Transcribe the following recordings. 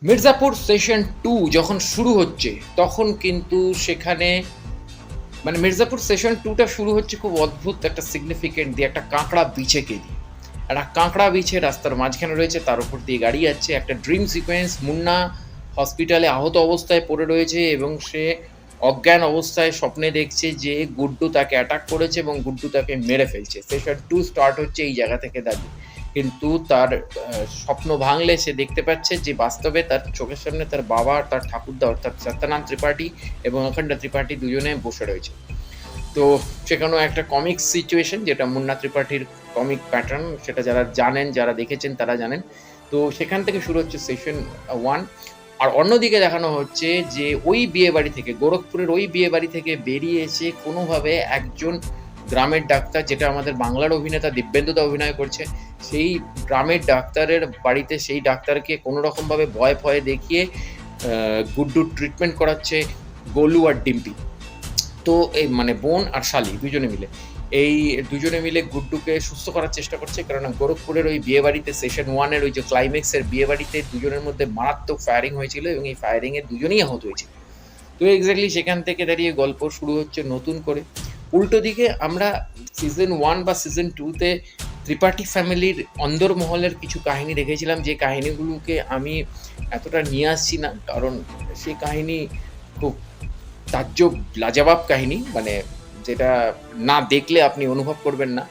Mirzapur session 2 যখন শুরু হচ্ছে, তখন কিন্তু সেখানে মানে মির্জাপুর সেশন 2 টা শুরু হচ্ছে খুব অদ্ভুত একটা সিগনিফিকেন্ট দিয়ে, একটা কাঁকড়া বিছেকে দিয়ে। একটা কাঁকড়া বিছে রাস্তার মাঝখানে রয়েছে, তার উপর দিয়ে গাড়ি যাচ্ছে। একটা ড্রিম সিকোয়েন্স, মুন্না হসপিটালে আহত অবস্থায় পড়ে রয়েছে এবং সে অজ্ঞান অবস্থায় স্বপ্নে দেখছে যে গুড্ডু তাকে অ্যাটাক করেছে এবং গুড্ডু তাকে মেরে ফেলছে। সেশন 2 স্টার্ট হচ্ছে এই জায়গা থেকে দাঁড়িয়ে। কিন্তু তার স্বপ্ন ভাঙলে সে দেখতে পাচ্ছে যে বাস্তবে তার চোখের সামনে তার বাবা আর তার ঠাকুরদা অর্থাৎ সত্যনারায়ণ ত্রিপাঠী এবং অখণ্ড ত্রিপাঠী দুজনে বসে রয়েছে। তো সেখানেও একটা কমিক সিচুয়েশন, যেটা মুন্না ত্রিপাঠীর কমিক প্যাটার্ন, সেটা যারা জানেন, যারা দেখেছেন তারা জানেন। তো সেখান থেকে শুরু হচ্ছে সেশন 1। আর অন্যদিকে দেখানো হচ্ছে যে ওই বিয়েবাড়ি থেকে, গোরখপুরের ওই বিয়েবাড়ি থেকে বেরিয়ে এসে কোনোভাবে একজন গ্রামের ডাক্তার, যেটা আমাদের বাংলার অভিনেতা দিব্যেন্দুদা অভিনয় করছে, সেই গ্রামের ডাক্তারের বাড়িতে সেই ডাক্তারকে কোনো রকমভাবে ভয় ফয় দেখিয়ে গুড্ডুর ট্রিটমেন্ট করাচ্ছে গোলু আর ডিম্পি। তো এই মানে বোন আর শালি দুজনে মিলে। এই দুজনে মিলে গুড্ডুকে সুস্থ করার চেষ্টা করছে। কেননা গোরখপুরের ওই বিয়েবাড়িতে সেশন 1 এর ওই যে ক্লাইম্যাক্সের বিয়েবাড়িতে দুজনের মধ্যে মারাত্মক ফায়ারিং হয়েছিল এবং এই ফায়ারিং এ দুজনেই আহত হয়েছিল। তো এক্সাক্টলি সেখান থেকে দাঁড়িয়ে গল্প শুরু হচ্ছে নতুন করে। উল্টো দিকে আমরা সিজন 1 বা সিজন 2 তে ত্রিপাঠী ফ্যামিলির অন্দরমহলের কিছু কাহিনী দেখেছিলাম, যে কাহিনীগুলোকে আমি এতটা নিয়ে আসছি না। কারণ সেই কাহিনী খুব তাজ্জব লাজবাব কাহিনী, মানে যেটা না দেখলে আপনি অনুভব করবেন না।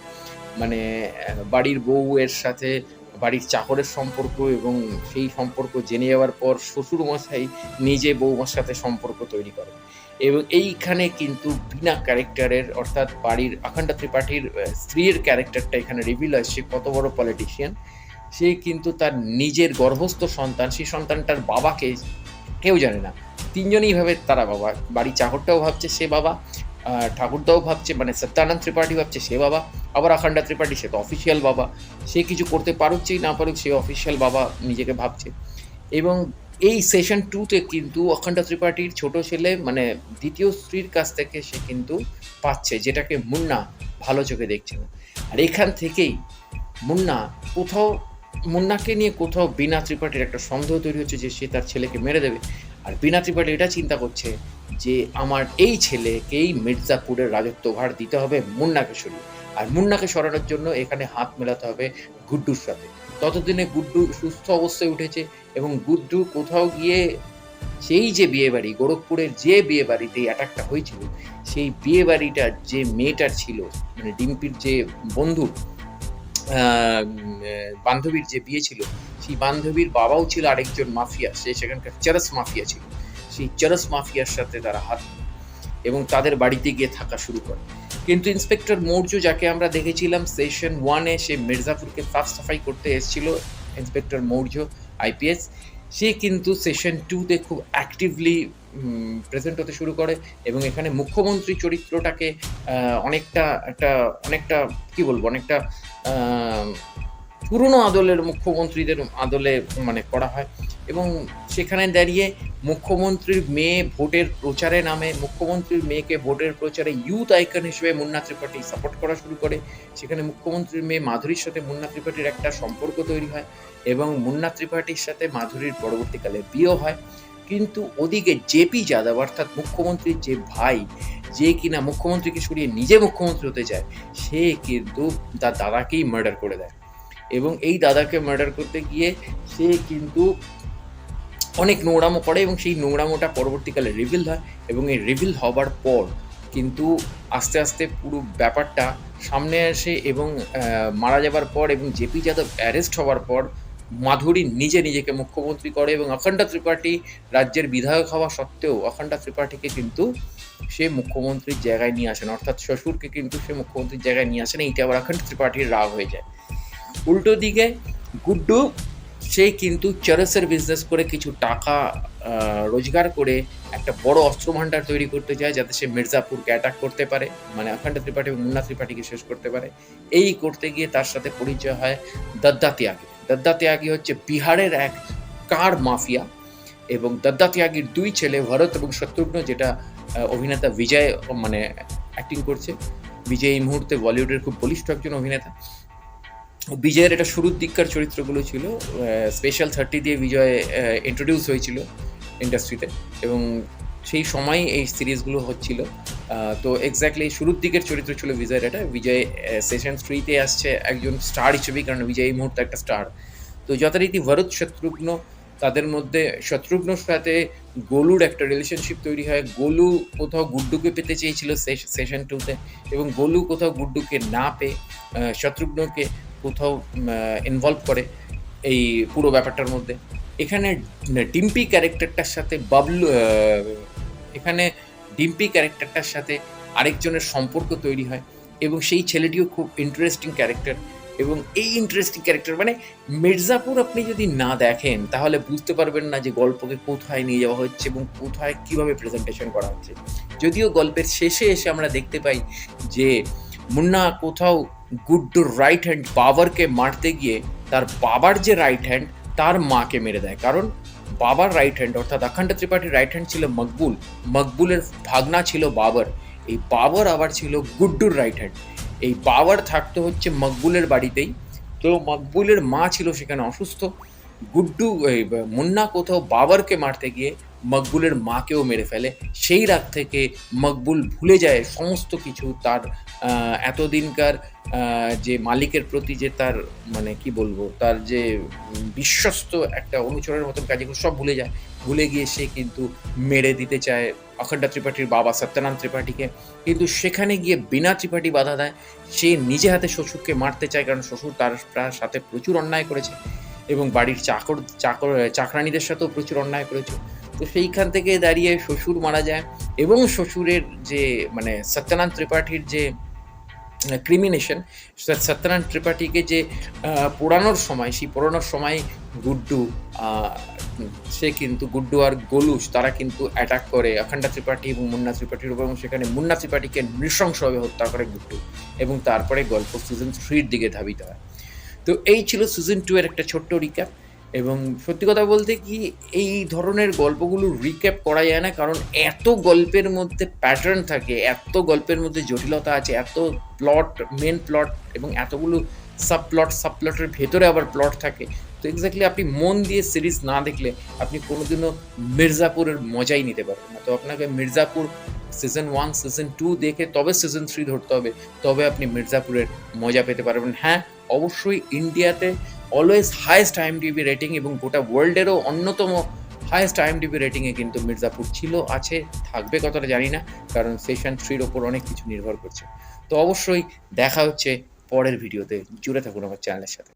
মানে বাড়ির বউয়ের সাথে বাড়ির চাকরের সম্পর্ক, এবং সেই সম্পর্ক জেনে যাওয়ার পর শ্বশুরমশাই নিজে বৌমার সাথে সম্পর্ক তৈরি করে। এবং এইখানে কিন্তু বিনা ক্যারেক্টারের, অর্থাৎ বাড়ির আখান্ডা ত্রিপাঠীর স্ত্রীর ক্যারেক্টারটা এখানে রিভিল হয়। সে কত বড় পলিটিশিয়ান। সে কিন্তু তার নিজের গর্ভস্থ সন্তান, সেই সন্তানটার বাবাকে কেউ জানে না। ৩ জনেই ভাবে তারা বাবা। বাড়ির চাকরটাও ভাবছে সে বাবা, ঠাকুরদাও ভাবছে, মানে সত্যানন্দ ত্রিপাঠী ভাবছে সে বাবা, আবার আখান্ডা ত্রিপাঠী সে তো অফিসিয়াল বাবা। সে কিছু করতে পারুক চাই না পারুক, সে অফিসিয়াল বাবা নিজেকে ভাবছে। এবং এই সেশন 2 তে কিন্তু অখণ্ড ত্রিপাঠীর ছোট ছেলে, মানে দ্বিতীয় স্ত্রীর কাছ থেকে সে কিন্তু পাচ্ছে, যেটাকে মুন্না ভালো চোখে দেখছে না। আর এখান থেকেই মুন্না কোথাও মুন্নাকে নিয়ে কোথাও বীণা ত্রিপাঠীর একটা সন্দেহ তৈরি হচ্ছে যে সে তার ছেলেকে মেরে দেবে। আর বীণা ত্রিপাঠী এটা চিন্তা করছে যে আমার এই ছেলেকেই মির্জাপুরের রাজত্বভার দিতে হবে মুন্নাকে সরিয়ে। আর মুন্নাকে সরানোর জন্য এখানে হাত মেলাতে হবে গুড্ডুর সাথে। ততদিনে গুড্ডু সুস্থ অবস্থায় উঠেছে এবং গুড্ডু কোথাও গিয়ে সেই যে বিয়েবাড়ি, গোরখপুরের যে বিয়েবাড়িতে এই অ্যাটাকটা হয়েছিল, সেই বিয়েবাড়িটার যে মেয়েটার ছিল, মানে ডিম্পির যে বন্ধু, আ বান্ধবীর যে বিয়ে ছিল, সেই বান্ধবীর বাবাও ছিল আরেকজন মাফিয়া। সে সেখানকার চরস মাফিয়া ছিল। সেই চরস মাফিয়ার সাথে তারা হাত মেলায় এবং তাদের বাড়িতে গিয়ে থাকা শুরু করে। কিন্তু ইন্সপেক্টর মৌর্য, যাকে আমরা দেখেছিলাম সেশন 1 এ, সে মির্জাপুরকে সাফ-সাফাই করতে এসেছিল, ইন্সপেক্টর মৌর্য আইপিএস, সে কিন্তু সেশন 2 তে খুব অ্যাক্টিভলি প্রেজেন্ট হতে শুরু করে এবং এখানে মুখ্যমন্ত্রী চরিত্রটাকে আ অনেকটা একটা অনেকটা কি বলবো? অনেকটা আ পুরনো আদলের মুখ্যমন্ত্রীদের আদলে মানে করা হয়। এবং সেখানে দাঁড়িয়ে মুখ্যমন্ত্রীর মেয়ে ভোটের প্রচারে নামে, মুখ্যমন্ত্রীর মেয়েকে ভোটের প্রচারে ইউথ আইকন হিসেবে মুন্না ত্রিপাঠী সাপোর্ট করা শুরু করে। সেখানে মুখ্যমন্ত্রীর মেয়ে মাধুরীর সাথে মুন্না ত্রিপাঠীর একটা সম্পর্ক তৈরি হয় এবং মুন্না ত্রিপাঠীর সাথে মাধুরীর পরবর্তীকালে বিয়েও হয়। কিন্তু ওদিকে জেপি যাদব, অর্থাৎ মুখ্যমন্ত্রীর যে ভাই, যে কিনা মুখ্যমন্ত্রীকে সরিয়ে নিজে মুখ্যমন্ত্রী হতে চায়, সে কিন্তু তার দাদাকেই মার্ডার করে দেয়। এবং এই দাদাকে মার্ডার করতে গিয়ে সে কিন্তু অনেক নোংরামো করে এবং সেই নোংরামোটা পরবর্তীকালে রিভিল হয়। এবং এই রিভিল হবার পর কিন্তু আস্তে, আস্তে পুরো ব্যাপারটা সামনে আসে এবং মারা যাবার পর এবং জেপি যাদব অ্যারেস্ট হওয়ার পর মাধুরী নিজে নিজেকে মুখ্যমন্ত্রী করে এবং অখণ্ড ত্রিপাঠী রাজ্যের বিধায়ক হওয়া সত্ত্বেও অখণ্ড ত্রিপাঠীকে কিন্তু সে মুখ্যমন্ত্রীর জায়গায় নিয়ে আসেন, অর্থাৎ শ্বশুরকে কিন্তু সে মুখ্যমন্ত্রীর জায়গায় নিয়ে আসেন। এইটা আবার অখণ্ড ত্রিপাঠীর রাগ হয়ে যায়। উল্টো দিকে গুড্ডু, সে কিন্তু চরসের বিজনেস করে কিছু টাকা রোজগার করে একটা বড় অস্ত্রভান্ডার তৈরি করতে চায়, যাতে সে মির্জাপুরকে অ্যাটাক করতে পারে, মানে অখণ্ড ত্রিপাঠী এবং মুন্না ত্রিপাঠীকে শেষ করতে পারে। এই করতে গিয়ে তার সাথে পরিচয় হয় দদ্দা ত্যাগী। দদ্দা ত্যাগী হচ্ছে বিহারের এক কার মাফিয়া এবং দদ্দা ত্যাগীর ২ ছেলে ভরত এবং শত্রুঘ্ন, যেটা অভিনেতা বিজয় মানে অ্যাক্টিং করছে। বিজয় এই মুহূর্তে বলিউডের খুব বলিষ্ঠ একজন অভিনেতা। বিজয়ের এটা শুরুর দিককার চরিত্রগুলো ছিল। স্পেশাল 30 দিয়ে বিজয় ইন্ট্রোডিউস হয়েছিল ইন্ডাস্ট্রিতে এবং সেই সময়ই এই সিরিজগুলো হচ্ছিল। তো এক্স্যাক্টলি শুরুর দিকের চরিত্র ছিল বিজয়ের এটা। বিজয় সেশন 3 তে আসছে একজন স্টার হিসেবেই, কারণ বিজয় এই মুহূর্তে একটা স্টার। তো যথারীতি ভরত শত্রুঘ্ন, তাদের মধ্যে শত্রুঘ্নর সাথে গোলুর একটা রিলেশনশিপ তৈরি হয়। গোলু কোথাও গুড্ডুকে পেতে চেয়েছিল সেশন 2 তে এবং গোলু কোথাও গুড্ডুকে না পেয়ে শত্রুঘ্নকে কোথাও ইনভলভ করে এই পুরো ব্যাপারটার মধ্যে। এখানে ডিম্পি ক্যারেক্টারটার সাথে এখানে ডিম্পি ক্যারেক্টারটার সাথে আরেকজনের সম্পর্ক তৈরি হয় এবং সেই ছেলেটিও খুব ইন্টারেস্টিং ক্যারেক্টার এবং এই ইন্টারেস্টিং ক্যারেক্টার মানে মির্জাপুর আপনি যদি না দেখেন তাহলে বুঝতে পারবেন না যে গল্পকে কোথায় নিয়ে যাওয়া হচ্ছে এবং কোথায় কীভাবে প্রেজেন্টেশন করা হচ্ছে। যদিও গল্পের শেষে এসে আমরা দেখতে পাই যে মুন্না কোথাও গুড্ডুর রাইট হ্যান্ড বাবরকে মারতে গিয়ে তার বাবার যে রাইট হ্যান্ড তার মাকে মেরে দেয়, কারণ বাবার রাইট হ্যান্ড অর্থাৎ অখণ্ড ত্রিপাঠীর রাইট হ্যান্ড ছিল মকবুল, মকবুলের ভাগনা ছিল বাবর, এই বাবর আবার ছিল গুড্ডুর রাইট হ্যান্ড। এই বাবর থাকতো হচ্ছে মকবুলের বাড়িতেই, তো মকবুলের মা ছিল সেখানে অসুস্থ। মুন্না কোথাও বাবরকে মারতে গিয়ে মকবুলের মাকেও মেরে ফেলে। সেই রাত থেকে মকবুল ভুলে যায় সমস্ত কিছু, তার এতদিনকার যে মালিকের প্রতি যে তার মানে কি বলবো, তার যে বিশ্বস্ত একটা অনুচরের মতন কাজগুলো সব ভুলে যায়। ভুলে গিয়ে সে কিন্তু মেরে দিতে চায় অখণ্ড ত্রিপাঠীর বাবা সত্যনারায়ণ ত্রিপাঠীকে, কিন্তু সেখানে গিয়ে বীণা ত্রিপাঠী বাধা দেয়। সে নিজে হাতে শ্বশুরকে মারতে চায়, কারণ শ্বশুর তার সাথে প্রচুর অন্যায় করেছে এবং বাড়ির চাকরানীদের সাথেও প্রচুর অন্যায় করেছে। তো সেইখান থেকে দাঁড়িয়ে শ্বশুর মারা যায় এবং শ্বশুরের যে মানে সত্যনারায়ণ ত্রিপাঠীর যে ক্রিমিনেশন, সত্যনারায়ণ ত্রিপাঠীকে যে পোড়ানোর সময়, সেই পোড়ানোর সময় গুড্ডু সে কিন্তু গুড্ডু আর গোলু তারা কিন্তু অ্যাটাক করে অখণ্ড ত্রিপাঠী এবং মুন্না ত্রিপাঠীর উপর, এবং সেখানে মুন্না ত্রিপাঠীকে নৃশংসভাবে হত্যা করে গুড্ডু এবং তারপরে গল্প সিজন 3 এর দিকে ধাবিত হয়। তো এই ছিল সিজন 2 এর একটা ছোট্ট রিক্যাপ। এবং সত্যি কথা বলতে কি, এই ধরনের গল্পগুলো রিক্যাপ করা যায় না, কারণ এত গল্পের মধ্যে প্যাটার্ন থাকে, এত গল্পের মধ্যে জটিলতা আছে, এত প্লট, মেন প্লট এবং এতগুলো সাবপ্লটের ভেতরে আবার প্লট থাকে। তো এক্স্যাক্টলি আপনি মন দিয়ে সিরিজ না দেখলে আপনি কোনোদিনও মির্জাপুরের মজাই নিতে পারবেন না। তো আপনাকে মির্জাপুর সিজন 1, সিজন 2 দেখে তবে সিজন 3 ধরতে হবে, তবে আপনি মির্জাপুরের মজা পেতে পারবেন। হ্যাঁ, অবশ্যই ইন্ডিয়াতে অলওয়েজ হাইয়েস্ট IMDb রেটিং এবং গোটা ওয়ার্ল্ডেরও অন্যতম হাইয়েস্ট IMDb রেটিংয়ে কিন্তু মির্জাপুর ছিল, আছে, থাকবে কতটা জানি না, কারণ সেশন 3 এর ওপর অনেক কিছু নির্ভর করছে। তো অবশ্যই দেখা হচ্ছে পরের ভিডিওতে। জুড়ে থাকুন আমার চ্যানেলের সাথে।